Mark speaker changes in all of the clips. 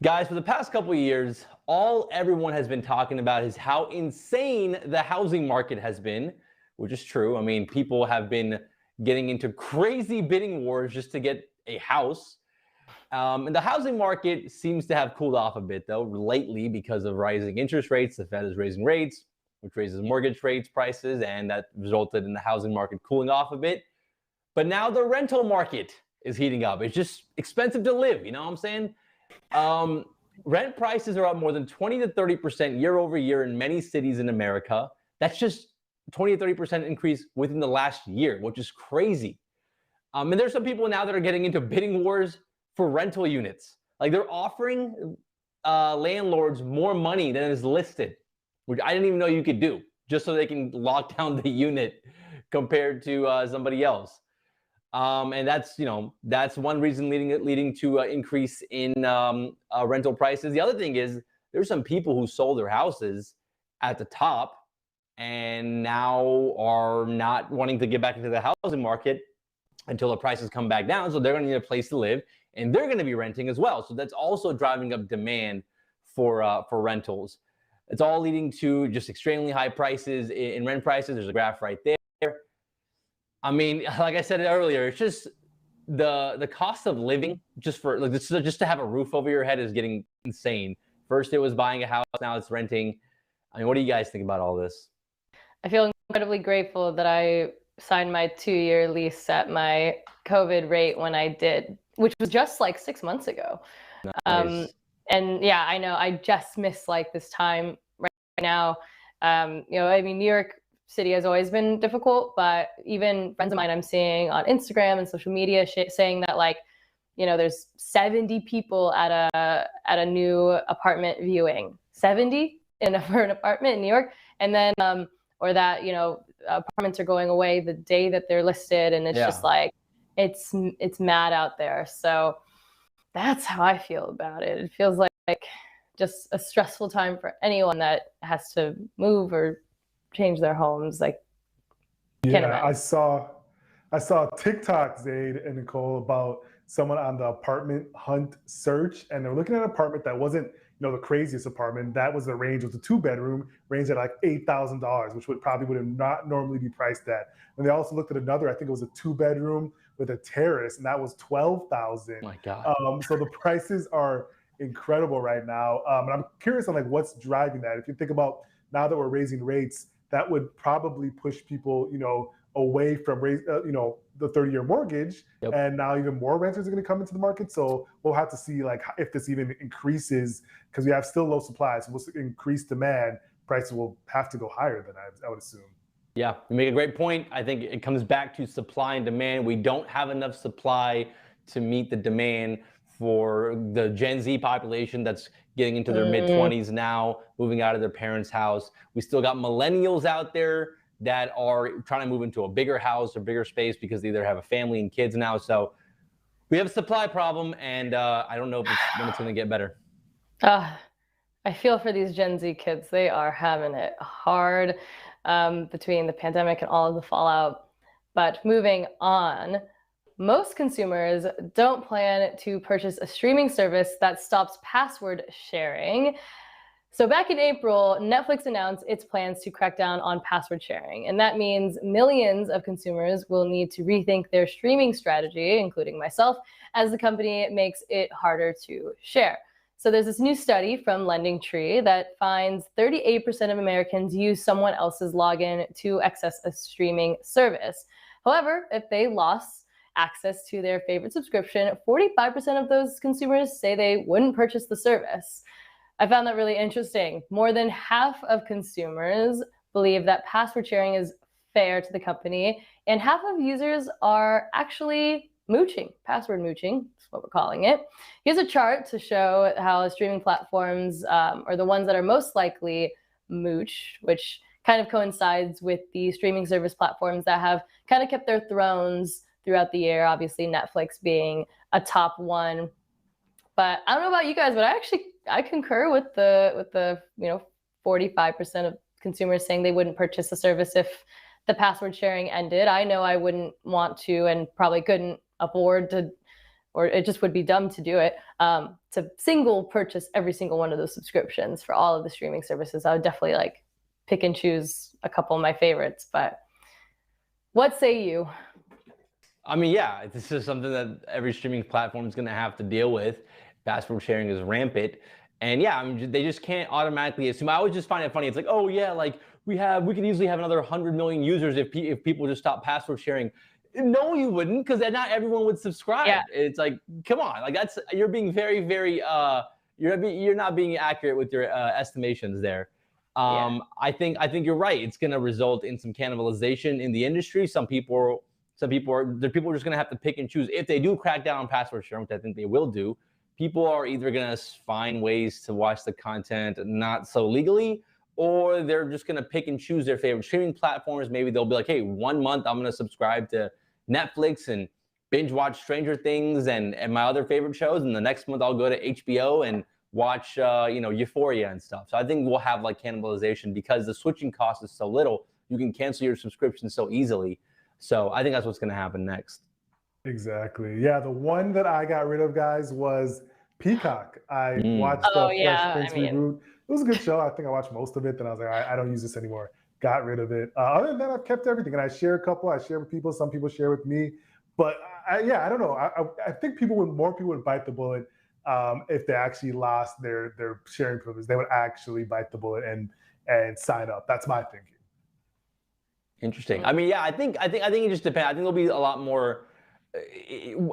Speaker 1: Guys, for the past couple of years, all everyone has been talking about is how insane the housing market has been, which is true. I mean, people have been getting into crazy bidding wars just to get a house. And the housing market seems to have cooled off a bit, though, lately because of rising interest rates. The Fed is raising rates, which raises mortgage rates prices, and that resulted in the housing market cooling off a bit. But now the rental market is heating up. It's just expensive to live, you know what I'm saying? Rent prices are up more than 20 to 30% year over year in many cities in America. That's just 20 to 30% increase within the last year, which is crazy. And there's some people now that are getting into bidding wars for rental units. Like they're offering landlords more money than is listed, which I didn't even know you could do, just so they can lock down the unit compared to somebody else. And that's one reason leading to increase in rental prices. The other thing is there's some people who sold their houses at the top and now are not wanting to get back into the housing market until the prices come back down. So they're going to need a place to live, and they're going to be renting as well. So that's also driving up demand for rentals. It's all leading to just extremely high prices in rent prices. There's a graph right there. I mean, like I said earlier, it's just the cost of living just to have a roof over your head is getting insane. First it was buying a house, now it's renting. I mean, what do you guys think about all this?
Speaker 2: I feel incredibly grateful that I signed my 2-year lease at my COVID rate when I did, which was just like 6 months ago.
Speaker 1: Nice.
Speaker 2: And yeah, I know I just miss like this time right now. I mean, New York City has always been difficult, but even friends of mine I'm seeing on Instagram and social media saying that there's 70 people at a new apartment viewing, 70 for an apartment in New York, and then or that apartments are going away the day that they're listed, and it's just like it's mad out there. So that's how I feel about it. It feels like just a stressful time for anyone that has to move or change their homes. Can't imagine.
Speaker 3: I saw TikTok, Zaid and Nicole, about someone on the apartment hunt search, and they're looking at an apartment that wasn't the craziest apartment. That was the range, was a 2-bedroom, ranged at like $8,000, which would have not normally be priced at. And they also looked at another, I think it was a 2-bedroom with a terrace, and that was $12,000.
Speaker 1: My God.
Speaker 3: So the prices are incredible right now. And I'm curious on what's driving that. If you think about now that we're raising rates, that would probably push people, away from the 30-year mortgage. Yep. And now even more renters are going to come into the market. So we'll have to see if this even increases, because we have still low supply. So we'll increase demand, prices will have to go higher than I would assume.
Speaker 1: Yeah, you make a great point. I think it comes back to supply and demand. We don't have enough supply to meet the demand for the Gen Z population that's getting into their mid-20s now, moving out of their parents' house. We still got millennials out there that are trying to move into a bigger house or bigger space because they either have a family and kids now. So we have a supply problem, and I don't know when it's going to get better.
Speaker 2: I feel for these Gen Z kids. They are having it hard between the pandemic and all of the fallout. But moving on, most consumers don't plan to purchase a streaming service that stops password sharing. So back in April, Netflix announced its plans to crack down on password sharing. And that means millions of consumers will need to rethink their streaming strategy, including myself, as the company makes it harder to share. So there's this new study from LendingTree that finds 38% of Americans use someone else's login to access a streaming service. However, if they lost access to their favorite subscription, 45% of those consumers say they wouldn't purchase the service. I found that really interesting. More than half of consumers believe that password sharing is fair to the company, and half of users are actually mooching, password mooching, that's what we're calling it. Here's a chart to show how streaming platforms are the ones that are most likely mooch, which kind of coincides with the streaming service platforms that have kind of kept their thrones throughout the year, obviously Netflix being a top one. But I don't know about you guys, but I concur with the 45% of consumers saying they wouldn't purchase the service if the password sharing ended. I know I wouldn't want to, and probably couldn't afford to or it just would be dumb to do it, to single purchase every single one of those subscriptions for all of the streaming services. I would definitely like pick and choose a couple of my favorites. But what say you?
Speaker 1: I mean, yeah, this is something that every streaming platform is going to have to deal with. Password sharing is rampant. And yeah, I mean, they just can't automatically assume. I always just find it funny. It's like, oh yeah, like we could easily have another 100 million users if people just stop password sharing. No, you wouldn't, because then not everyone would subscribe.
Speaker 2: Yeah.
Speaker 1: It's like, come on, like you're being very, very, you're not being accurate with your estimations there. I think you're right. It's going to result in some cannibalization in the industry. Some people are just going to have to pick and choose. If they do crack down on password sharing, which I think they will do, people are either going to find ways to watch the content not so legally, or they're just going to pick and choose their favorite streaming platforms. Maybe they'll be like, hey, 1 month I'm going to subscribe to Netflix and binge watch Stranger Things and my other favorite shows, and the next month I'll go to HBO and watch Euphoria and stuff. So I think we'll have like cannibalization because the switching cost is so little. You can cancel your subscription so easily. So I think that's what's going to happen next.
Speaker 3: Exactly. Yeah, the one that I got rid of, guys, was Peacock. I watched the Fresh Prince reboot. It was a good show. I think I watched most of it. Then I was like, I don't use this anymore. Got rid of it. Other than that, I've kept everything. And I share a couple. I share with people. Some people share with me. But I don't know. I think more people would bite the bullet if they actually lost their sharing privilege. They would actually bite the bullet and sign up. That's my thinking.
Speaker 1: Interesting. I mean, yeah, I think it just depends. I think there'll be a lot more.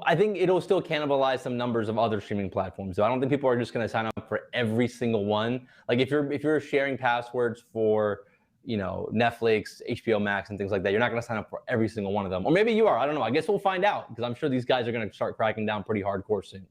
Speaker 1: I think it'll still cannibalize some numbers of other streaming platforms. So I don't think people are just going to sign up for every single one. Like if you're sharing passwords for, Netflix, HBO Max, and things like that, you're not going to sign up for every single one of them. Or maybe you are. I don't know. I guess we'll find out, because I'm sure these guys are going to start cracking down pretty hardcore soon.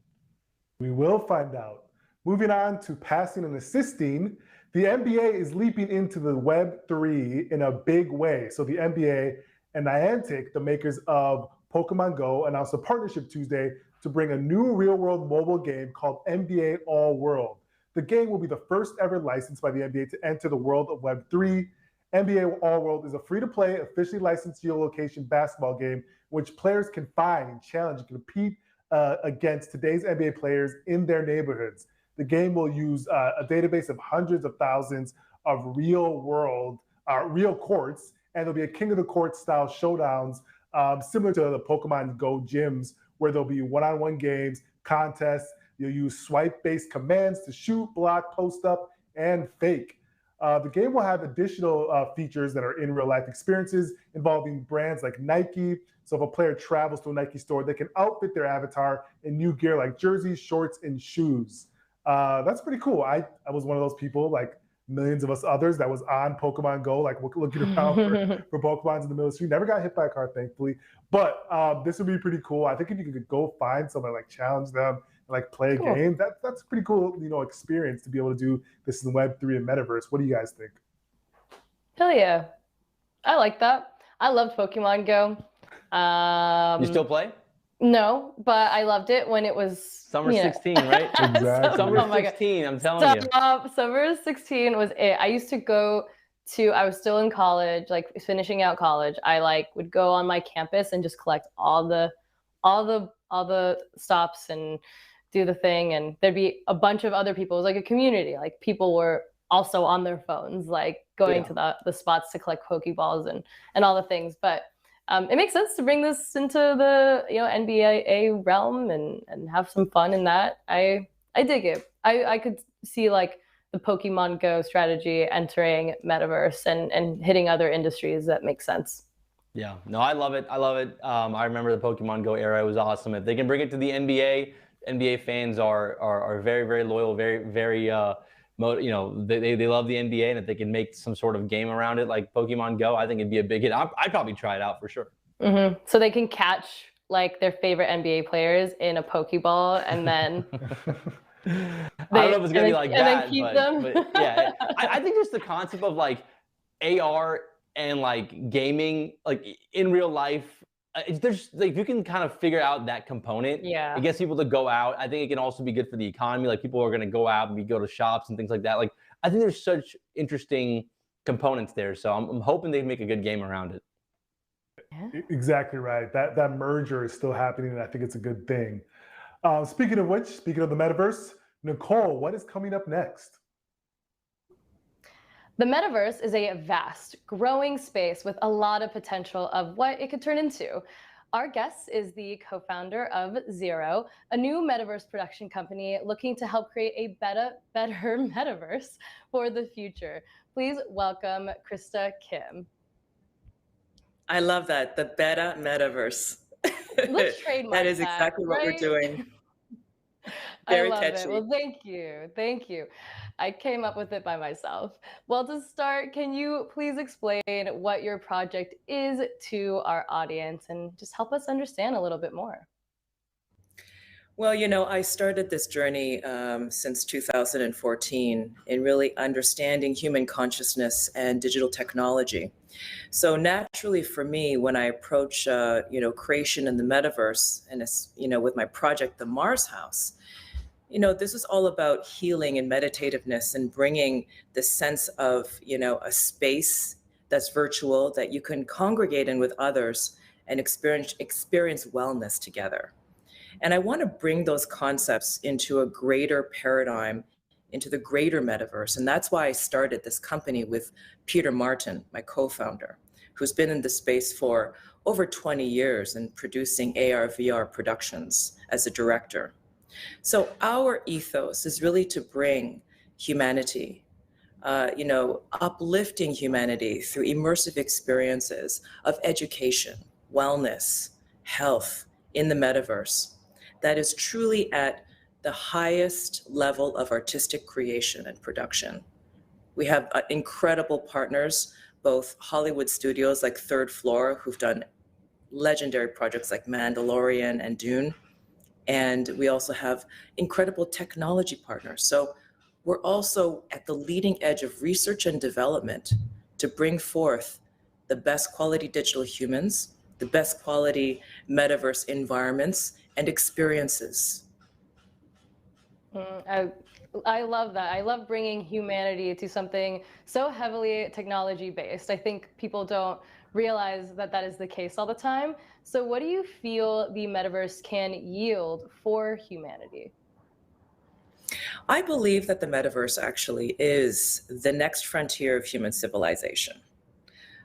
Speaker 3: We will find out. Moving on to passing and assisting, the NBA is leaping into the Web3 in a big way. So the NBA and Niantic, the makers of Pokémon Go, announced a partnership Tuesday to bring a new real-world mobile game called NBA All World. The game will be the first ever licensed by the NBA to enter the world of Web3. NBA All World is a free-to-play, officially licensed geolocation basketball game in which players can find, challenge, and compete against today's NBA players in their neighborhoods. The game will use a database of hundreds of thousands of real courts, and there'll be a king of the court style showdowns similar to the Pokemon Go gyms, where there'll be one-on-one games, contests. You'll use swipe-based commands to shoot, block, post up, and fake. The game will have additional features that are in real-life experiences involving brands like Nike. So if a player travels to a Nike store, they can outfit their avatar in new gear like jerseys, shorts, and shoes. That's pretty cool. I was one of those people, like millions of us others, that was on Pokemon Go, like looking around for Pokemons in the middle of the street. Never got hit by a car, thankfully. But this would be pretty cool. I think if you could go find someone, like challenge them, and like play a game, that's a pretty cool, experience to be able to do this in Web3 and Metaverse. What do you guys think?
Speaker 2: Hell yeah. I like that. I loved Pokemon Go.
Speaker 1: You still play?
Speaker 2: No, but I loved it when it was
Speaker 1: Summer 16, right?
Speaker 3: Exactly.
Speaker 1: Summer 16, I'm telling you.
Speaker 2: Summer 16 was it. I used to go to, I was still in college, like finishing out college. I would go on my campus and just collect all the stops and do the thing. And there'd be a bunch of other people. It was like a community. Like people were also on their phones, like going to the spots to collect Pokeballs and all the things. But it makes sense to bring this into the NBA realm and have some fun in that. I dig it. I could see like the Pokemon Go strategy entering Metaverse and hitting other industries that make sense.
Speaker 1: Yeah, no, I love it. I remember the Pokemon Go era. It was awesome. If they can bring it to the NBA fans are very, very loyal, very, very they love the NBA, and if they can make some sort of game around it like Pokemon Go, I think it'd be a big hit. I'd probably try it out for sure.
Speaker 2: Mm-hmm. So they can catch like their favorite NBA players in a Pokeball, and then
Speaker 1: I don't know if it's gonna be like that,
Speaker 2: but
Speaker 1: yeah, I think just the concept of like AR and like gaming, like in real life. There's like, you can kind of figure out that component.
Speaker 2: Yeah.
Speaker 1: It gets people to go out. I think it can also be good for the economy. Like people are going to go out and go to shops and things like that. Like I think there's such interesting components there. So I'm hoping they make a good game around it.
Speaker 3: Exactly right. That merger is still happening, and I think it's a good thing. Speaking of which, speaking of the metaverse, Nicole, what is coming up next?
Speaker 2: The metaverse is a vast, growing space with a lot of potential of what it could turn into. Our guest is the co-founder of Zero, a new metaverse production company looking to help create a better metaverse for the future. Please welcome Krista Kim.
Speaker 4: I love that, the beta metaverse.
Speaker 2: Let's trademark
Speaker 4: That is exactly what we're
Speaker 2: right?
Speaker 4: doing.
Speaker 2: I
Speaker 4: Very
Speaker 2: love it.
Speaker 4: catchy.
Speaker 2: Well, thank you. Thank you. I came up with it by myself. Well, to start, can you please explain what your project is to our audience and just help us understand a little bit more?
Speaker 4: Well, I started this journey since 2014 in really understanding human consciousness and digital technology. So naturally for me, when I approach, creation in the metaverse and, with my project, the Mars House, this is all about healing and meditativeness and bringing the sense of, a space that's virtual that you can congregate in with others and experience wellness together. And I want to bring those concepts into a greater paradigm, into the greater metaverse. And that's why I started this company with Peter Martin, my co-founder, who's been in the space for over 20 years and producing AR, VR productions as a director. So our ethos is really to bring humanity, uplifting humanity through immersive experiences of education, wellness, health in the metaverse that is truly at the highest level of artistic creation and production. We have incredible partners, both Hollywood studios like Third Floor, who've done legendary projects like Mandalorian and Dune. And we also have incredible technology partners. So we're also at the leading edge of research and development to bring forth the best quality digital humans, the best quality metaverse environments and experiences.
Speaker 2: I love that. I love bringing humanity to something so heavily technology based. I think people don't realize that that is the case all the time. So what do you feel the metaverse can yield for humanity?
Speaker 4: I believe that the metaverse actually is the next frontier of human civilization.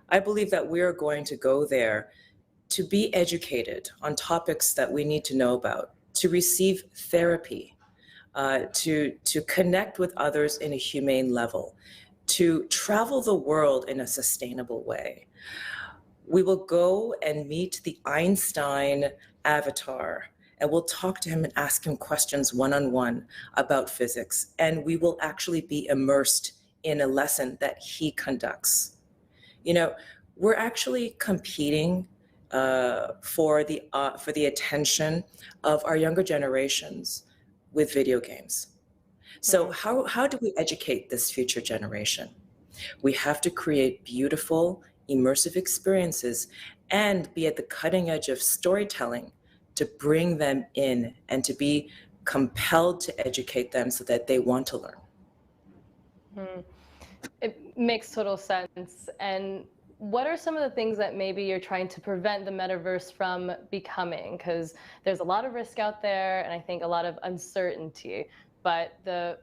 Speaker 4: I believe that we're going to go there to be educated on topics that we need to know about, to receive therapy, to connect with others in a humane level, to travel the world in a sustainable way. We will go and meet the Einstein avatar, and we'll talk to him and ask him questions one-on-one about physics, and we will actually be immersed in a lesson that he conducts. We're actually competing for the attention of our younger generations with video games. So how do we educate this future generation? We have to create beautiful, immersive experiences and be at the cutting edge of storytelling to bring them in and to be compelled to educate them so that they want to learn.
Speaker 2: It makes total sense. And what are some of the things that maybe you're trying to prevent the metaverse from becoming? Because there's a lot of risk out there, and I think a lot of uncertainty. But the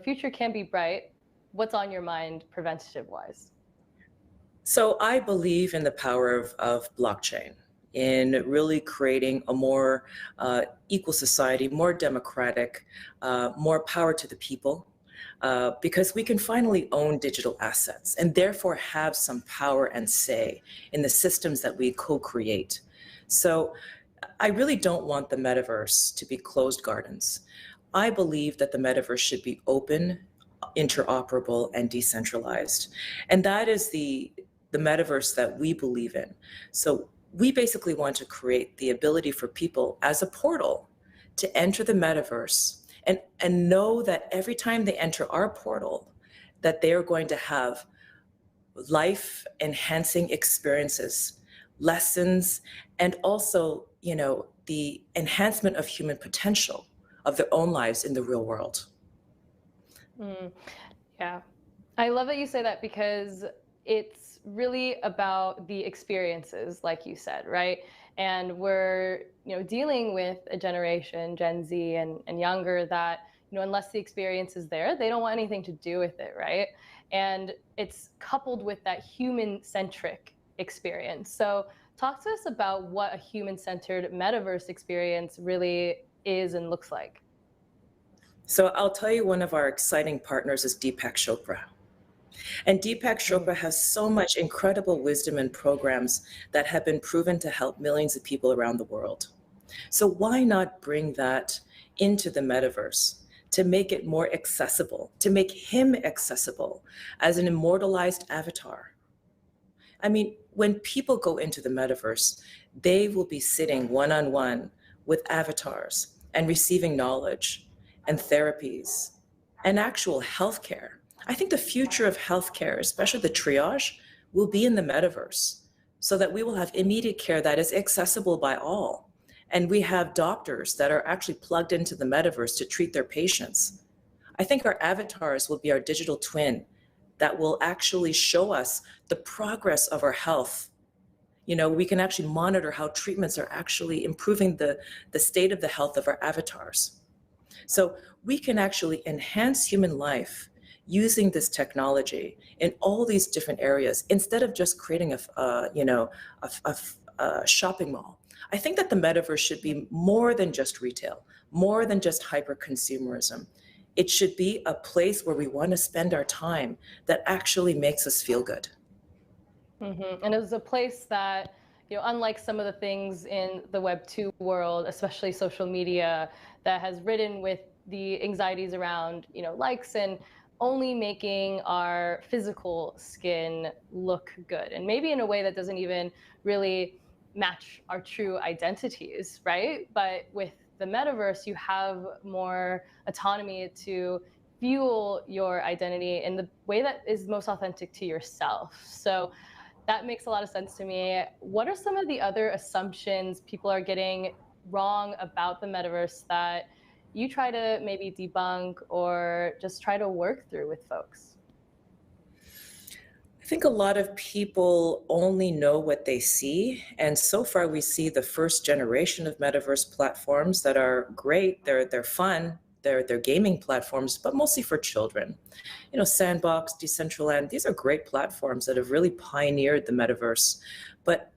Speaker 2: future can be bright. What's on your mind preventative-wise?
Speaker 4: So I believe in the power of blockchain, in really creating a more equal society, more democratic, more power to the people. Because we can finally own digital assets and therefore have some power and say in the systems that we co-create. So I really don't want the metaverse to be closed gardens. I believe that the metaverse should be open, interoperable, and decentralized. And that is the metaverse that we believe in. So we basically want to create the ability for people as a portal to enter the metaverse and know that every time they enter our portal, that they are going to have life-enhancing experiences, lessons, and also, the enhancement of human potential of their own lives in the real world.
Speaker 2: Yeah, I love that you say that because it's really about the experiences, like you said, right? And we're, dealing with a generation, Gen Z and younger, that, unless the experience is there, they don't want anything to do with it, right? And it's coupled with that human-centric experience. So talk to us about what a human-centered metaverse experience really is and looks like.
Speaker 4: So I'll tell you, one of our exciting partners is Deepak Chopra. And Deepak Chopra has so much incredible wisdom and programs that have been proven to help millions of people around the world. So why not bring that into the metaverse to make it more accessible, to make him accessible as an immortalized avatar? I mean, when people go into the metaverse, they will be sitting one-on-one with avatars and receiving knowledge and therapies and actual healthcare. I think the future of healthcare, especially the triage, will be in the metaverse, so that we will have immediate care that is accessible by all. And we have doctors that are actually plugged into the metaverse to treat their patients. I think our avatars will be our digital twin that will actually show us the progress of our health. We can actually monitor how treatments are actually improving the state of the health of our avatars. So we can actually enhance human life using this technology in all these different areas, instead of just creating a shopping mall. I think that the metaverse should be more than just retail, more than just hyper consumerism. It should be a place where we want to spend our time that actually makes us feel good.
Speaker 2: Mm-hmm. And it was a place that, unlike some of the things in the Web 2 world, especially social media, that has ridden with the anxieties around, likes and only making our physical skin look good, and maybe in a way that doesn't even really match our true identities, right? But with the metaverse, you have more autonomy to fuel your identity in the way that is most authentic to yourself. So that makes a lot of sense to me. What are some of the other assumptions people are getting wrong about the metaverse that you try to maybe debunk or just try to work through with folks?
Speaker 4: I think a lot of people only know what they see. And so far we see the first generation of metaverse platforms that are great. They're fun. They're gaming platforms, but mostly for children. Sandbox, Decentraland, these are great platforms that have really pioneered the metaverse. But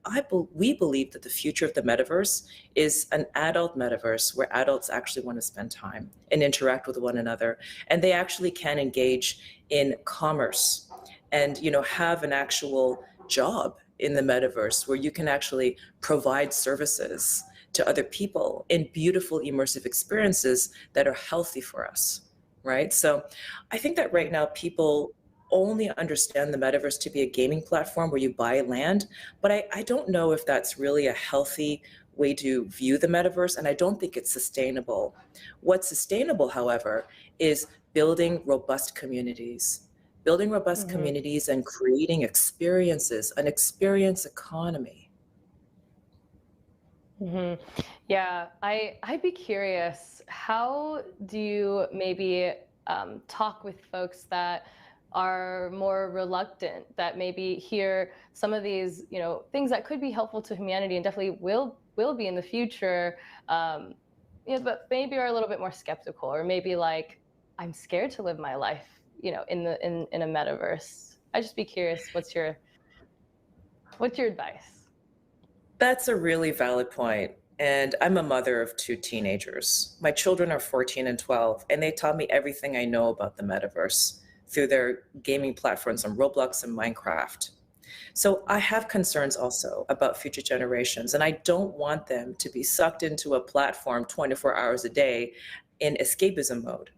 Speaker 4: we believe that the future of the metaverse is an adult metaverse where adults actually want to spend time and interact with one another. And they actually can engage in commerce and have an actual job in the metaverse where you can actually provide services to other people in beautiful immersive experiences that are healthy for us, right? So I think that right now people only understand the metaverse to be a gaming platform where you buy land, but I don't know if that's really a healthy way to view the metaverse, and I don't think it's sustainable. What's sustainable, however, is building robust communities. Communities and creating experiences, an experience economy.
Speaker 2: Mm-hmm. Yeah, I'd be curious, how do you maybe talk with folks that are more reluctant, that maybe hear some of these, things that could be helpful to humanity and definitely will be in the future, but maybe are a little bit more skeptical, or maybe like, I'm scared to live my life, in a metaverse. I'd just be curious, what's your advice?
Speaker 4: That's a really valid point. And I'm a mother of 2 teenagers. My children are 14 and 12, and they taught me everything I know about the metaverse through their gaming platforms on Roblox and Minecraft. So I have concerns also about future generations, and I don't want them to be sucked into a platform 24 hours a day in escapism mode.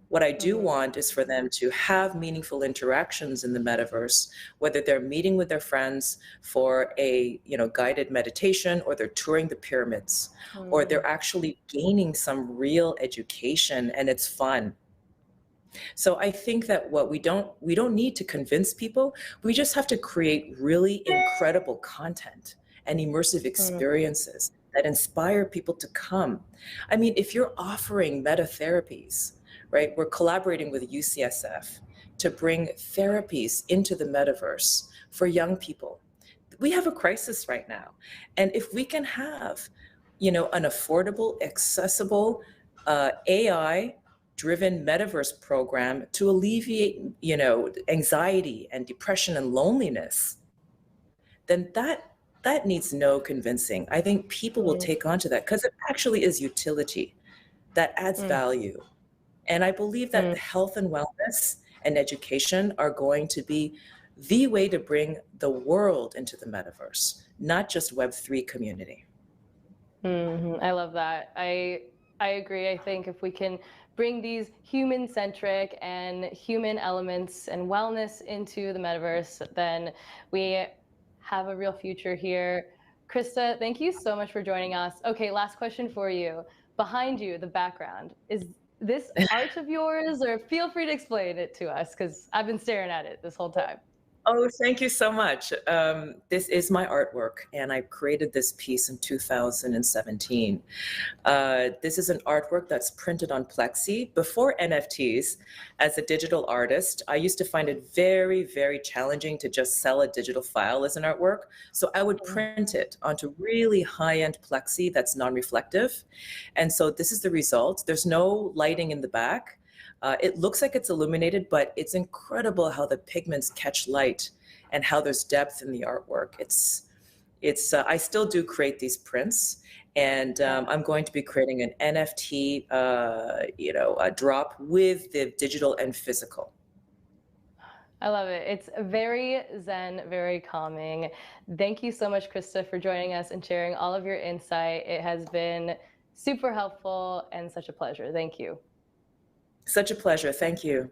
Speaker 4: What I do want is for them to have meaningful interactions in the metaverse, whether they're meeting with their friends for a guided meditation, or they're touring the pyramids, or they're actually gaining some real education and it's fun. So I think that we don't need to convince people. We just have to create really incredible content and immersive experiences that inspire people to come. I mean, if you're offering meta therapies, right? We're collaborating with UCSF to bring therapies into the metaverse for young people. we have a crisis right now. And if we can have, an affordable, accessible, AI driven metaverse program to alleviate, anxiety and depression and loneliness, then that needs no convincing. I think people will take on to that because it actually is utility that adds value. And I believe that health and wellness and education are going to be the way to bring the world into the metaverse, not just Web3 community.
Speaker 2: I love that. I agree. I think if we can bring these human-centric and human elements and wellness into the metaverse, then we have a real future here. Krista, thank you so much for joining us. Okay, last question for you. Behind you, the background, is this art of yours, or feel free to explain it to us because I've been staring at it this whole time.
Speaker 4: Oh, thank you so much. This is my artwork, and I created this piece in 2017. This is an artwork that's printed on Plexi. Before NFTs, as a digital artist, I used to find it very, very challenging to just sell a digital file as an artwork. So I would print it onto really high-end Plexi that's non-reflective. And so this is the result. There's no lighting in the back. It looks like it's illuminated, but it's incredible how the pigments catch light and how there's depth in the artwork. I still do create these prints, and I'm going to be creating an NFT, a drop with the digital and physical.
Speaker 2: I love it. It's very zen, very calming. Thank you so much, Krista, for joining us and sharing all of your insight. It has been super helpful and such a pleasure. Thank you.
Speaker 4: Such a pleasure. Thank you.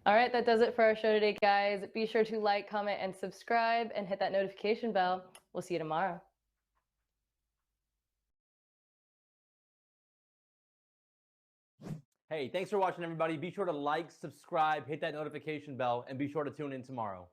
Speaker 2: All right, that does it for our show today, guys. Be sure to like, comment, and subscribe, and hit that notification bell. We'll see you tomorrow.
Speaker 1: Hey, thanks for watching, everybody. Be sure to like, subscribe, hit that notification bell, and be sure to tune in tomorrow.